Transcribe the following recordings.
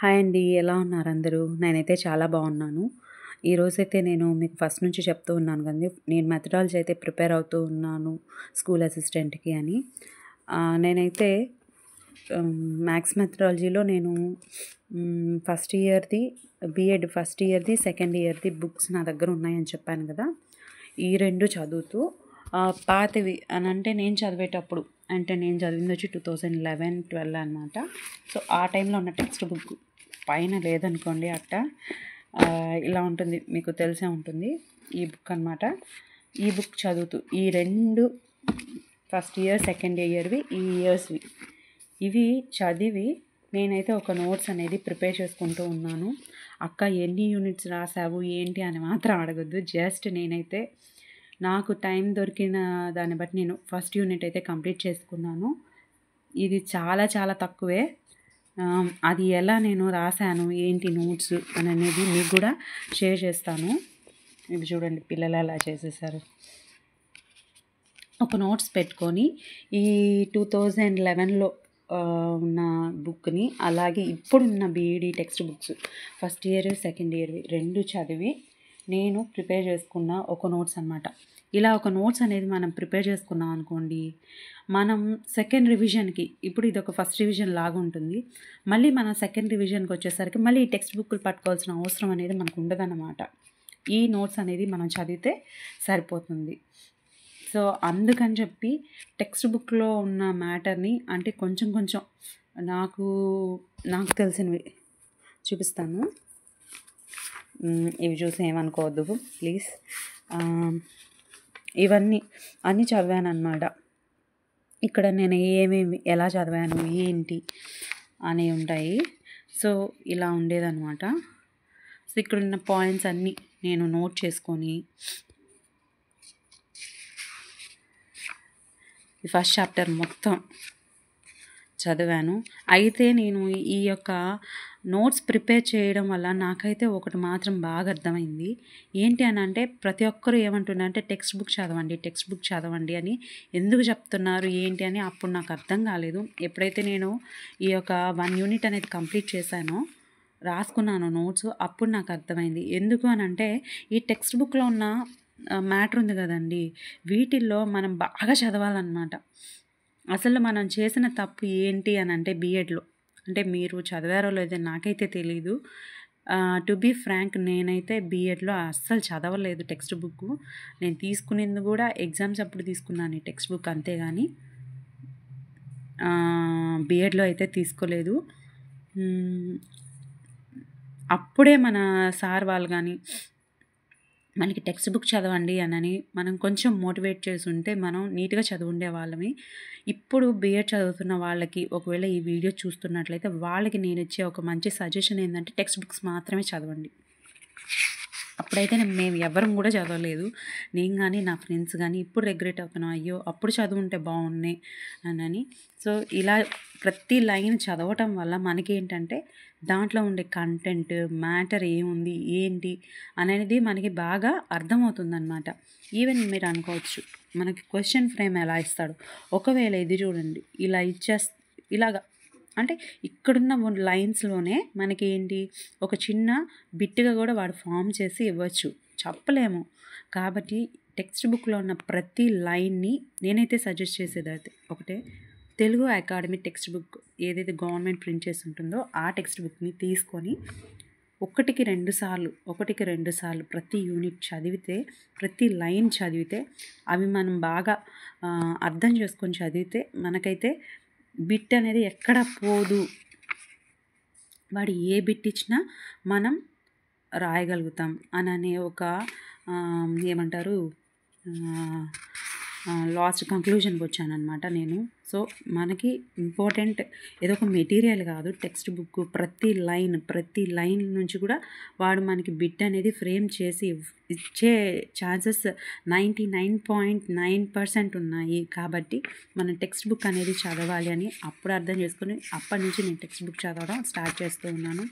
Hi అండి. ఎలా ఉన్నారు అందరూ? నేనైతే చాలా బాగున్నాను. ఈరోజైతే నేను మీకు ఫస్ట్ నుంచి చెప్తూ ఉన్నాను కదండీ, నేను మెథడాలజీ అయితే ప్రిపేర్ అవుతూ ఉన్నాను స్కూల్ అసిస్టెంట్‌కి అని. నేనైతే మ్యాథ్స్ మెథడాలజీలో నేను ఫస్ట్ ఇయర్‌ది బీఎడ్ ఫస్ట్ ఇయర్‌ది, సెకండ్ ఇయర్‌ది బుక్స్ నా దగ్గర ఉన్నాయని చెప్పాను కదా! ఈ 2 చదువుతూ పాతవి అనంటే నేను చదివేటప్పుడు అంటే నేను చదివిందొచ్చి 2011, 12 అనమాట. సో, ఆ టైంలో ఉన్న టెక్స్ట్ బుక్ పైన లేదనుకోండి అట్ట ఇలా ఉంటుంది. మీకు తెలిసే ఉంటుంది. ఈ బుక్ అనమాట. ఈ బుక్ చదువుతూ ఈ 2 ఫస్ట్ ఇయర్, సెకండ్ ఇయర్‌వి ఈ ఇయర్స్‌వి ఇవి చదివి నేనైతే ఒక నోట్స్ అనేది ప్రిపేర్ చేసుకుంటూ ఉన్నాను. అక్క ఎన్ని యూనిట్స్ రాసావు ఏంటి అని మాత్రం అడగొద్దు. జస్ట్ నేనైతే నాకు టైం దొరికిన దాన్ని బట్టి నేను ఫస్ట్ యూనిట్ అయితే కంప్లీట్ చేసుకున్నాను. ఇది చాలా చాలా తక్కువే. అది ఎలా నేను రాశాను ఏంటి నోట్స్ అని అనేది మీకు కూడా షేర్ చేస్తాను. ఇవి చూడండి పిల్లలు ఎలా చేసేసారు. ఒక నోట్స్ పెట్టుకొని ఈ 2011లో ఉన్న బుక్ని, అలాగే ఇప్పుడున్న B E D text books first year, second ఇయర్వి 2 చదివి నేను ప్రిపేర్ చేసుకున్న ఒక నోట్స్ అనమాట. ఇలా ఒక నోట్స్ అనేది మనం ప్రిపేర్ చేసుకున్నాం అనుకోండి, మనం సెకండ్ రివిజన్కి, ఇప్పుడు ఇది ఒక ఫస్ట్ రివిజన్ లాగా ఉంటుంది. మళ్ళీ మనం సెకండ్ రివిజన్కి వచ్చేసరికి మళ్ళీ ఈ టెక్స్ట్ బుక్లు పట్టుకోవాల్సిన అవసరం అనేది మనకు ఉండదన్నమాట. ఈ నోట్స్ అనేది మనం చదివితే సరిపోతుంది. సో, అందుకని చెప్పి టెక్స్ట్ బుక్‌లో ఉన్న మ్యాటర్‌ని అంటే కొంచెం కొంచెం నాకు తెలిసినవి చూపిస్తాను. ఇవి చూసి ఏమనుకోవద్దు ప్లీజ్. ఇవన్నీ అన్నీ చదివానన్నమాట. ఇక్కడ నేను ఏమేమి ఎలా చదివాను ఏంటి అనేవి ఉంటాయి. సో, ఇలా ఉండేదన్నమాట. సో, ఇక్కడున్న పాయింట్స్ అన్నీ నేను నోట్ చేసుకొని ఈ ఫస్ట్ చాప్టర్ మొత్తం చదివాను. అయితే నేను ఈ యొక్క నోట్స్ ప్రిపేర్ చేయడం వల్ల నాకైతే ఒకటి మాత్రం బాగా అర్థమైంది. ఏంటి అని అంటే, ప్రతి ఒక్కరు ఏమంటున్నారంటే టెక్స్ట్ బుక్ చదవండి అని ఎందుకు చెప్తున్నారు ఏంటి అని అప్పుడు నాకు అర్థం కాలేదు. ఎప్పుడైతే నేను ఈ యొక్క 1 యూనిట్ అనేది కంప్లీట్ చేశానో, రాసుకున్నాను నోట్స్, అప్పుడు నాకు అర్థమైంది. ఎందుకు అని అంటే, ఈ టెక్స్ట్ బుక్లో ఉన్న మ్యాటర్ ఉంది కదండి, వీటిల్లో మనం బాగా చదవాలన్నమాట. అసలు మనం చేసిన తప్పు ఏంటి అని అంటే బీఎడ్లో, అంటే మీరు చదివారో లేదో నాకైతే తెలీదు. టు బీ ఫ్రాంక్, నేనైతే బీఎడ్లో అస్సలు చదవలేదు టెక్స్ట్ బుక్. నేను తీసుకునేది కూడా ఎగ్జామ్స్ అప్పుడు తీసుకున్నాను ఈ టెక్స్ట్ బుక్, అంతేగాని బీఎడ్లో అయితే తీసుకోలేదు. అప్పుడే మన సార్ వాళ్ళు కానీ మనకి టెక్స్ట్ బుక్ చదవండి అని మనం కొంచెం మోటివేట్ చేసి ఉంటే మనం నీట్గా చదువుండే వాళ్ళమి. ఇప్పుడు బీఎడ్ చదువుతున్న వాళ్ళకి ఒకవేళ ఈ వీడియో చూస్తున్నట్లయితే వాళ్ళకి నేను ఇచ్చే ఒక మంచి సజెషన్ ఏంటంటే టెక్స్ట్ బుక్స్ మాత్రమే చదవండి. అప్పుడైతే మేము ఎవ్వరం కూడా చదవలేదు, నేను కానీ నా ఫ్రెండ్స్ కానీ. ఇప్పుడు రిగ్రెట్ అవుతున్నాం, అయ్యో అప్పుడు చదువుంటే బాగున్నాయి అని. సో, ఇలా ప్రతి లైన్ చదవటం వల్ల మనకేంటంటే దాంట్లో ఉండే కంటెంట్ మ్యాటర్ ఏముంది ఏంటి అనేది మనకి బాగా అర్థమవుతుందన్నమాట. ఈవెన్ మీరు అనుకోవచ్చు, మనకి క్వశ్చన్ ఫ్రేమ్ ఎలా ఇస్తాడు. ఒకవేళ ఇది చూడండి, ఇలా ఇలాగా అంటే ఇక్కడున్న లైన్స్లోనే మనకి ఏంటి ఒక చిన్న బిట్గా కూడా వాడు ఫామ్ చేసి ఇవ్వచ్చు, చెప్పలేము. కాబట్టి టెక్స్ట్ బుక్లో ఉన్న ప్రతి లైన్ని నేనైతే సజెస్ట్ చేసేది అయితే ఒకటే, తెలుగు అకాడమీ టెక్స్ట్ బుక్ ఏదైతే గవర్నమెంట్ ప్రింట్ చేసి ఉంటుందో ఆ టెక్స్ట్ బుక్ని తీసుకొని ఒకటికి రెండు సార్లు ప్రతి యూనిట్ చదివితే, ప్రతి లైన్ చదివితే, అవి మనం బాగా అర్థం చేసుకొని చదివితే మనకైతే బిట్ అనేది ఎక్కడ పోదు. వాడు ఏ బిట్ ఇచ్చినా మనం రాయగలుగుతాం అనే ఒక ఏమంటారు లాస్ట్ కంక్లూజన్కి వచ్చానమాట నేను. సో, మనకి ఇంపార్టెంట్ ఏదో ఒక మెటీరియల్ కాదు టెక్స్ట్ బుక్. ప్రతి లైన్ నుంచి కూడా వాడు మనకి బిట్ అనేది ఫ్రేమ్ చేసి ఇచ్చే ఛాన్సెస్ 99.9% ఉన్నాయి. కాబట్టి మనం టెక్స్ట్ బుక్ అనేది చదవాలి అని అప్పుడు అర్థం చేసుకుని అప్పటి నుంచి నేను టెక్స్ట్ బుక్ చదవడం స్టార్ట్ చేస్తూ ఉన్నాను.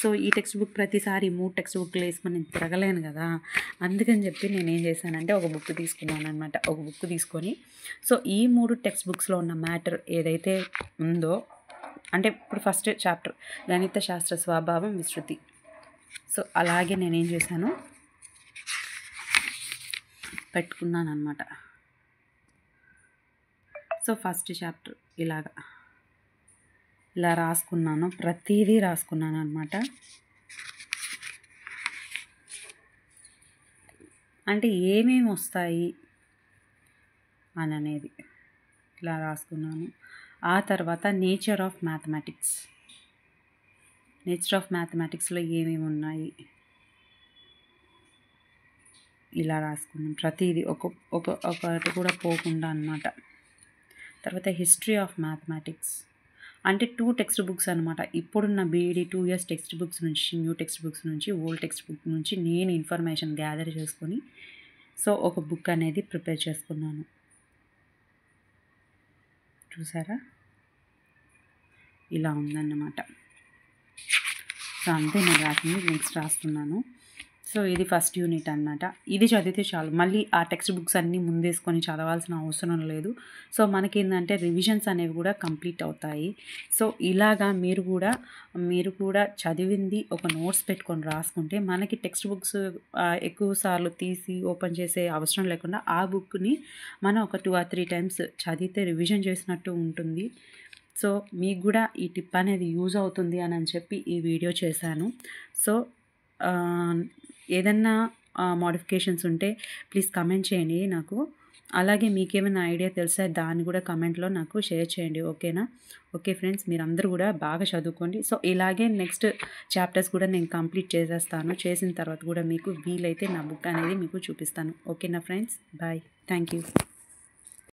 సో, ఈ టెక్స్ట్ బుక్ ప్రతిసారి 3 టెక్స్ట్ బుక్లు వేసుకొని నేను తిరగలేను కదా, అందుకని చెప్పి నేను ఏం చేశానంటే ఒక బుక్ తీసుకున్నాను అనమాట. ఒక బుక్ తీసుకొని, సో, ఈ 3 టెక్స్ట్ బుక్స్లో ఉన్న మ్యాటర్ ఏదైతే ఉందో అంటే ఇప్పుడు ఫస్ట్ చాప్టర్ గణిత శాస్త్ర స్వభావం విస్తృతి. సో అలాగే నేనేం చేశాను, పెట్టుకున్నాను అనమాట. సో ఫస్ట్ చాప్టర్ ఇలా రాసుకున్నాను, ప్రతిదీ రాసుకున్నాను అనమాట. అంటే ఏమేమి వస్తాయి అని అనేది ఇలా రాసుకున్నాను. ఆ తర్వాత నేచర్ ఆఫ్ మ్యాథమెటిక్స్లో ఏమేమి ఉన్నాయి ఇలా రాసుకున్నాను, ప్రతిదీ ఒకటి కూడా పోకుండా అనమాట. తర్వాత హిస్టరీ ఆఫ్ మ్యాథమెటిక్స్ అంటే 2 టెక్స్ట్ బుక్స్ అనమాట. ఇప్పుడున్న బీఈడి 2 ఇయర్స్ టెక్స్ట్ బుక్స్ నుంచి, న్యూ టెక్స్ట్ బుక్స్ నుంచి, ఓల్డ్ టెక్స్ట్ బుక్ నుంచి నేను ఇన్ఫర్మేషన్ గ్యాదర్ చేసుకొని సో ఒక బుక్ అనేది ప్రిపేర్ చేసుకున్నాను. చూసారా, ఇలా ఉందన్నమాట. సో అంతే నేను రాసింది, నెక్స్ట్ రాస్తున్నాను. సో ఇది ఫస్ట్ యూనిట్ అన్నమాట. ఇది చదివితే చాలు, మళ్ళీ ఆ టెక్స్ట్ బుక్స్ అన్నీ ముందేసుకొని చదవాల్సిన అవసరం లేదు. సో మనకేంటంటే రివిజన్స్ అనేవి కూడా కంప్లీట్ అవుతాయి. సో ఇలాగా మీరు కూడా చదివింది ఒక నోట్స్ పెట్టుకొని రాసుకుంటే మనకి టెక్స్ట్ బుక్స్ ఎక్కువ సార్లు తీసి ఓపెన్ చేసే అవసరం లేకుండా ఆ బుక్ని మనం ఒక 2 or 3 times చదివితే రివిజన్ చేసినట్టు ఉంటుంది. సో మీకు కూడా ఈ టిప్ అనేది యూజ్ అవుతుంది అని చెప్పి ఈ వీడియో చేశాను. సో ఏదన్నా మోడిఫికేషన్స్ ఉంటే ప్లీజ్ కమెంట్ చేయండి నాకు. అలాగే మీకేమైనా ఐడియా తెలిసే దాన్ని కూడా కమెంట్లో నాకు షేర్ చేయండి, ఓకేనా? ఓకే ఫ్రెండ్స్, మీరందరూ కూడా బాగా చదువుకోండి. సో ఇలాగే నెక్స్ట్ చాప్టర్స్ కూడా నేను కంప్లీట్ చేసేస్తాను. చేసిన తర్వాత కూడా మీకు వీలైతే నా బుక్ అనేది మీకు చూపిస్తాను. ఓకేనా ఫ్రెండ్స్? Bye, thank you.